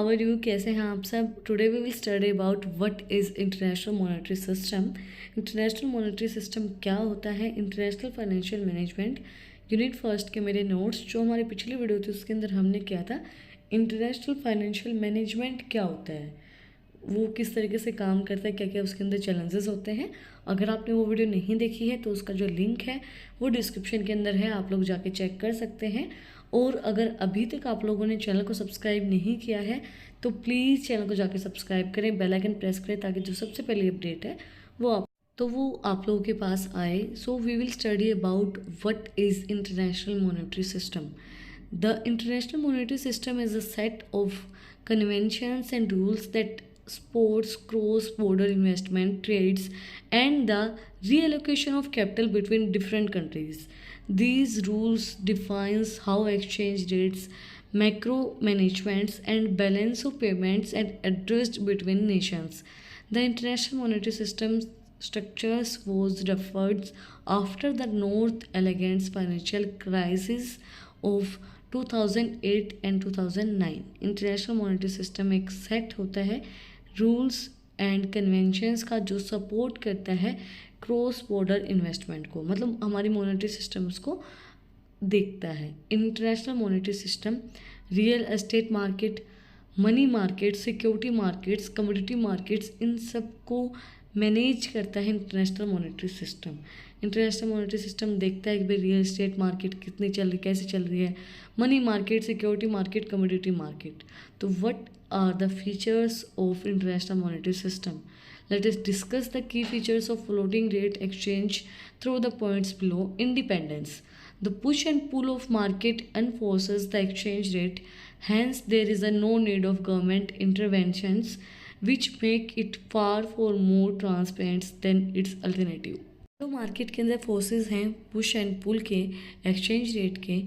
How are you, कैसे हैं आप सब। Today we will study about what is international monetary system. International monetary system क्या होता है। International financial management unit first के मेरे नोट्स जो हमारी पिछली वीडियो थी उसके अंदर हमने किया था इंटरनेशनल फाइनेंशियल मैनेजमेंट क्या होता है, वो किस तरीके से काम करता है, क्या क्या उसके अंदर चैलेंजेस होते हैं। अगर आपने वो वीडियो नहीं देखी है तो उसका जो लिंक है वो डिस्क्रिप्शन के अंदर है, आप लोग जाके चेक कर सकते हैं। और अगर अभी तक आप लोगों ने चैनल को सब्सक्राइब नहीं किया है तो प्लीज़ चैनल को जाके सब्सक्राइब करें, बेल आइकन प्रेस करें ताकि जो सबसे पहली अपडेट है वो आप लोगों के पास आए। So we will study about what is international monetary system. The International Monetary System is a set of conventions and rules that supports cross-border investment, trades, and the reallocation of capital between different countries. These rules defines how exchange rates, macro managements, and balance of payments are addressed between nations. The International Monetary System structures was referred after the North Allegheny financial crisis of 2008 and 2009। International monetary system एक set होता है rules and conventions का जो support करता है cross border investment को, मतलब हमारी मॉनेटरी सिस्टम्स को देखता है। International monetary system real estate market, money market, security markets, commodity markets, इन सब को मैनेज करता है international monetary system. International monetary system देखता है कि भाई रियल एस्टेट मार्केट कितनी चल रही, कैसे चल रही है, money market, security market, commodity market. तो what are the features of international monetary system. Let us discuss the key features of floating rate exchange through the points below. Independence, the push and pull of market enforces the exchange rate, hence there is no need of government interventions which make it far more transparent than its alternative। तो market के अंदर forces हैं push and pull के, exchange rate के,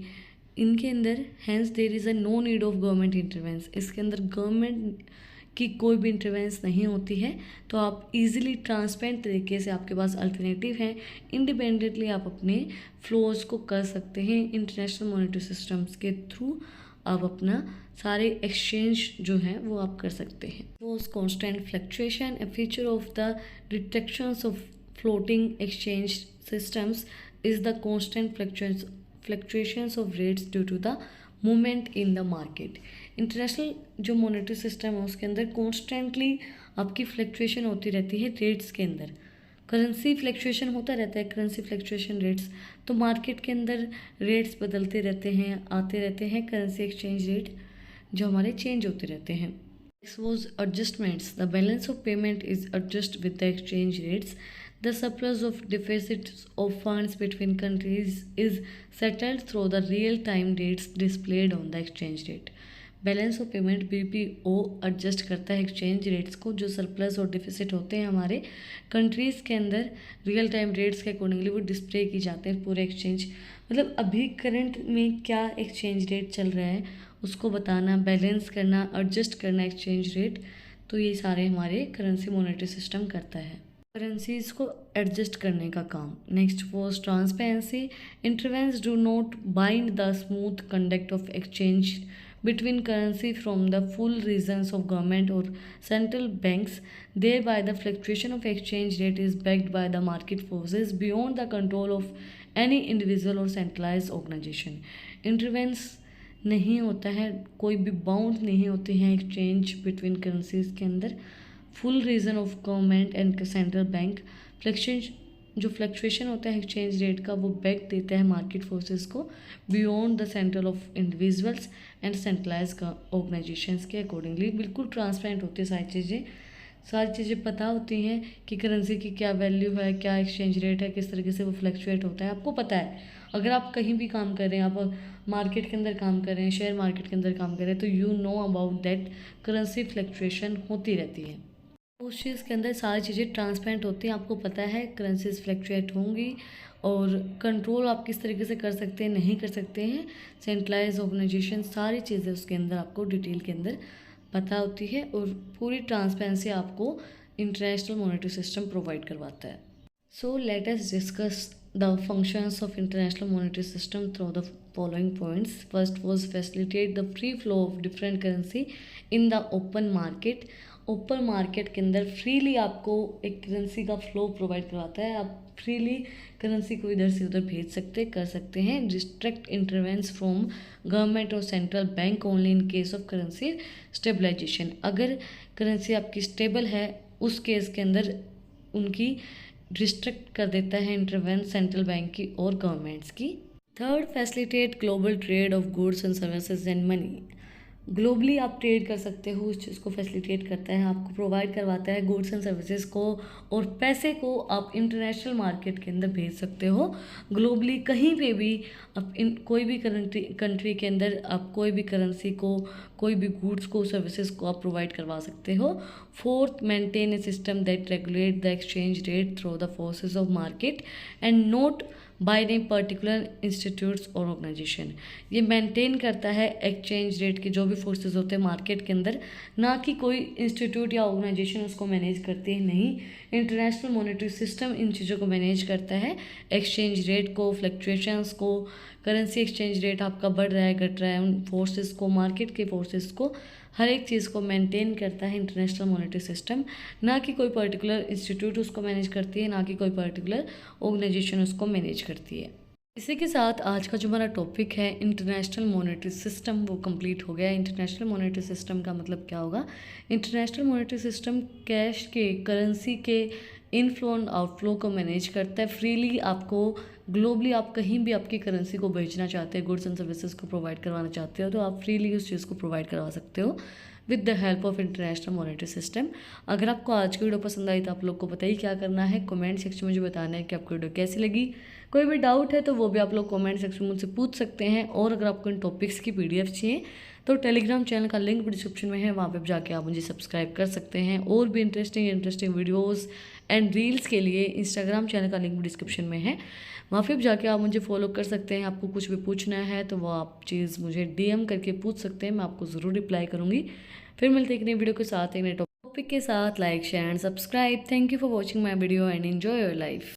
इनके अंदर hence there is a no need of government intervention. इसके अंदर गवर्नमेंट की कोई भी इंटरवेंस नहीं होती है, तो आप इजीली ट्रांसपेरेंट तरीके से आपके पास अल्टरनेटिव है, इंडिपेंडेंटली आप अपने फ्लोज को कर सकते हैं। इंटरनेशनल मॉनेटरी सिस्टम्स के थ्रू आप अपना सारे एक्सचेंज जो है वो आप कर सकते हैं। Was constant fluctuation, a feature of the detections of floating exchange systems is the constant fluctuations of rates due to the movement in the market। International जो मॉनेटरी सिस्टम है उसके अंदर कॉन्स्टेंटली आपकी फ्लक्चुएशन होती रहती है रेट्स के अंदर। करेंसी फ्लक्चुएशन होता रहता है, करेंसी फ्लक्चुएशन रेट्स, तो मार्केट के अंदर रेट्स बदलते रहते हैं, आते रहते हैं, करेंसी एक्सचेंज रेट जो हमारे चेंज होते रहते हैं। Next was adjustments. The balance of payment is adjusted with the exchange rates. The surplus of deficits of funds between countries is settled through the real-time rates displayed on the exchange rate. Balance of payment BPO adjust करता है exchange rates को, जो surplus और deficit होते हैं हमारे countries के अंदर रियल टाइम रेट्स के अकॉर्डिंगली वो डिस्प्ले की जाते हैं पूरे एक्सचेंज, मतलब अभी करंट में क्या एक्सचेंज रेट चल रहा है उसको बताना, बैलेंस करना, एडजस्ट करना एक्सचेंज रेट। तो ये सारे हमारे करेंसी मॉनेटरी सिस्टम करता है, करेंसीज को एडजस्ट करने का काम। Next was transparency, intervention do not bind the smooth conduct of exchange between currency from the full reasons of government or central banks, thereby the fluctuation of exchange rate is backed by the market forces beyond the control of any individual or centralized organization। इंटरवेंस नहीं होता है, कोई भी bound नहीं होते हैं exchange between currencies के अंदर, full reason of government and central bank. जो फ्लक्चुएशन होता है एक्सचेंज रेट का वो बैक देता है मार्केट फोर्सेस को beyond the central of individuals and centralise organisations के अकॉर्डिंगली। बिल्कुल ट्रांसपेरेंट होती है सारी चीज़ें पता होती हैं कि करेंसी की क्या वैल्यू है, क्या एक्सचेंज रेट है, किस तरीके से वो फ्लक्चुएट होता है, आपको पता है। अगर आप कहीं भी काम कर रहे हैं, आप मार्केट के अंदर काम कर रहे हैं, शेयर मार्केट के अंदर काम कर रहे हैं, तो you know about that currency fluctuation होती रहती है। उस चीज़ के अंदर सारी चीज़ें ट्रांसपेरेंट होती हैं, आपको पता है करेंसीज फ्लक्चुएट होंगी और कंट्रोल आप किस तरीके से कर सकते हैं, नहीं कर सकते हैं, सेंट्रलाइज ऑर्गेनाइजेशन, सारी चीज़ें उसके अंदर आपको डिटेल के अंदर पता होती है और पूरी ट्रांसपेरेंसी आपको इंटरनेशनल मॉनेटरी सिस्टम प्रोवाइड करवाता है। So let us discuss the functions of international monetary system through the following points. First was facilitate the free flow of different currency in the open market. Open market के अंदर freely आपको एक currency का flow provide करवाता है। आप freely currency को इधर से उधर भेज सकते कर सकते हैं। रिस्ट्रिक्ट इंटरवेंस फ्रॉम गवर्नमेंट और central bank only in case of currency stabilisation. अगर करेंसी आपकी स्टेबल है उस केस के अंदर उनकी रिस्ट्रिक्ट कर देता है इंटरवेंस सेंट्रल बैंक की और गवर्नमेंट्स की। Third, facilitate global trade off goods and services and money. Globally आप ट्रेड कर सकते हो, उस चीज़ को फैसिलिटेट करता है, आपको प्रोवाइड करवाता है गुड्स एंड सर्विसेज को, और पैसे को आप इंटरनेशनल मार्केट के अंदर भेज सकते हो। ग्लोबली कहीं पे भी आप कोई भी कंट्री के अंदर आप कोई भी करेंसी को, कोई भी गुड्स को, सर्विसेज को आप प्रोवाइड करवा सकते हो। Fourth, maintain a system that regulate the exchange rate through the forces of market and not by a particular institutes और ऑर्गेनाइजेशन। ये मेंटेन करता है एक्सचेंज रेट के जो भी फोर्सेस होते हैं मार्केट के अंदर, ना कि कोई इंस्टीट्यूट या ऑर्गेनाइजेशन उसको मैनेज करती है, नहीं, इंटरनेशनल मॉनेटरी सिस्टम इन चीज़ों को मैनेज करता है। एक्सचेंज रेट को, फ्लक्चुएशंस को, करेंसी एक्सचेंज रेट आपका बढ़ रहा है घट रहा है, उन फोर्सेस को, मार्केट के फोर्सेस को, हर एक चीज़ को मेंटेन करता है इंटरनेशनल मॉनेटरी सिस्टम। ना कि कोई पर्टिकुलर इंस्टीट्यूट उसको मैनेज करती है, ना कि कोई पर्टिकुलर ऑर्गेनाइजेशन उसको मैनेज करती है। इसी के साथ आज का जो हमारा टॉपिक है इंटरनेशनल मॉनेटरी सिस्टम वो कंप्लीट हो गया। इंटरनेशनल मॉनेटरी सिस्टम का मतलब क्या होगा? इंटरनेशनल मॉनेटरी सिस्टम कैश के, करेंसी के इनफ्लो एंड आउटफ्लो को मैनेज करता है। फ्रीली आपको ग्लोबली आप कहीं भी आपकी करेंसी को बेचना चाहते हैं, गुड्स एंड सर्विसेज को प्रोवाइड करवाना चाहते हो, तो आप फ्रीली उस चीज़ को प्रोवाइड करवा सकते हो with the help of international monetary system. अगर आपको आज की वीडियो पसंद आई तो आप लोग को पता ही क्या करना है, कमेंट सेक्शन में मुझे बताना है कि आपको वीडियो कैसी लगी। कोई भी डाउट है तो वो भी आप लोग कमेंट सेक्शन में मुझसे पूछ सकते हैं। और अगर आपको इन टॉपिक्स की PDF चाहिए तो टेलीग्राम चैनल का लिंक डिस्क्रिप्शन में है, वहाँ पर जाके आप मुझे सब्सक्राइब कर सकते हैं। और भी इंटरेस्टिंग वीडियोज़ एंड रील्स के लिए इंस्टाग्राम चैनल का लिंक डिस्क्रिप्शन में है, वहाँ पे जाके आप मुझे फॉलो कर सकते हैं। आपको कुछ भी पूछना है तो वो आप चीज़ मुझे DM करके पूछ सकते हैं, मैं आपको ज़रूर रिप्लाई करूँगी। फिर मिलते हैं एक नई वीडियो के साथ, एक नए टॉपिक के साथ। Like, share and subscribe. Thank you for watching my video and enjoy your life.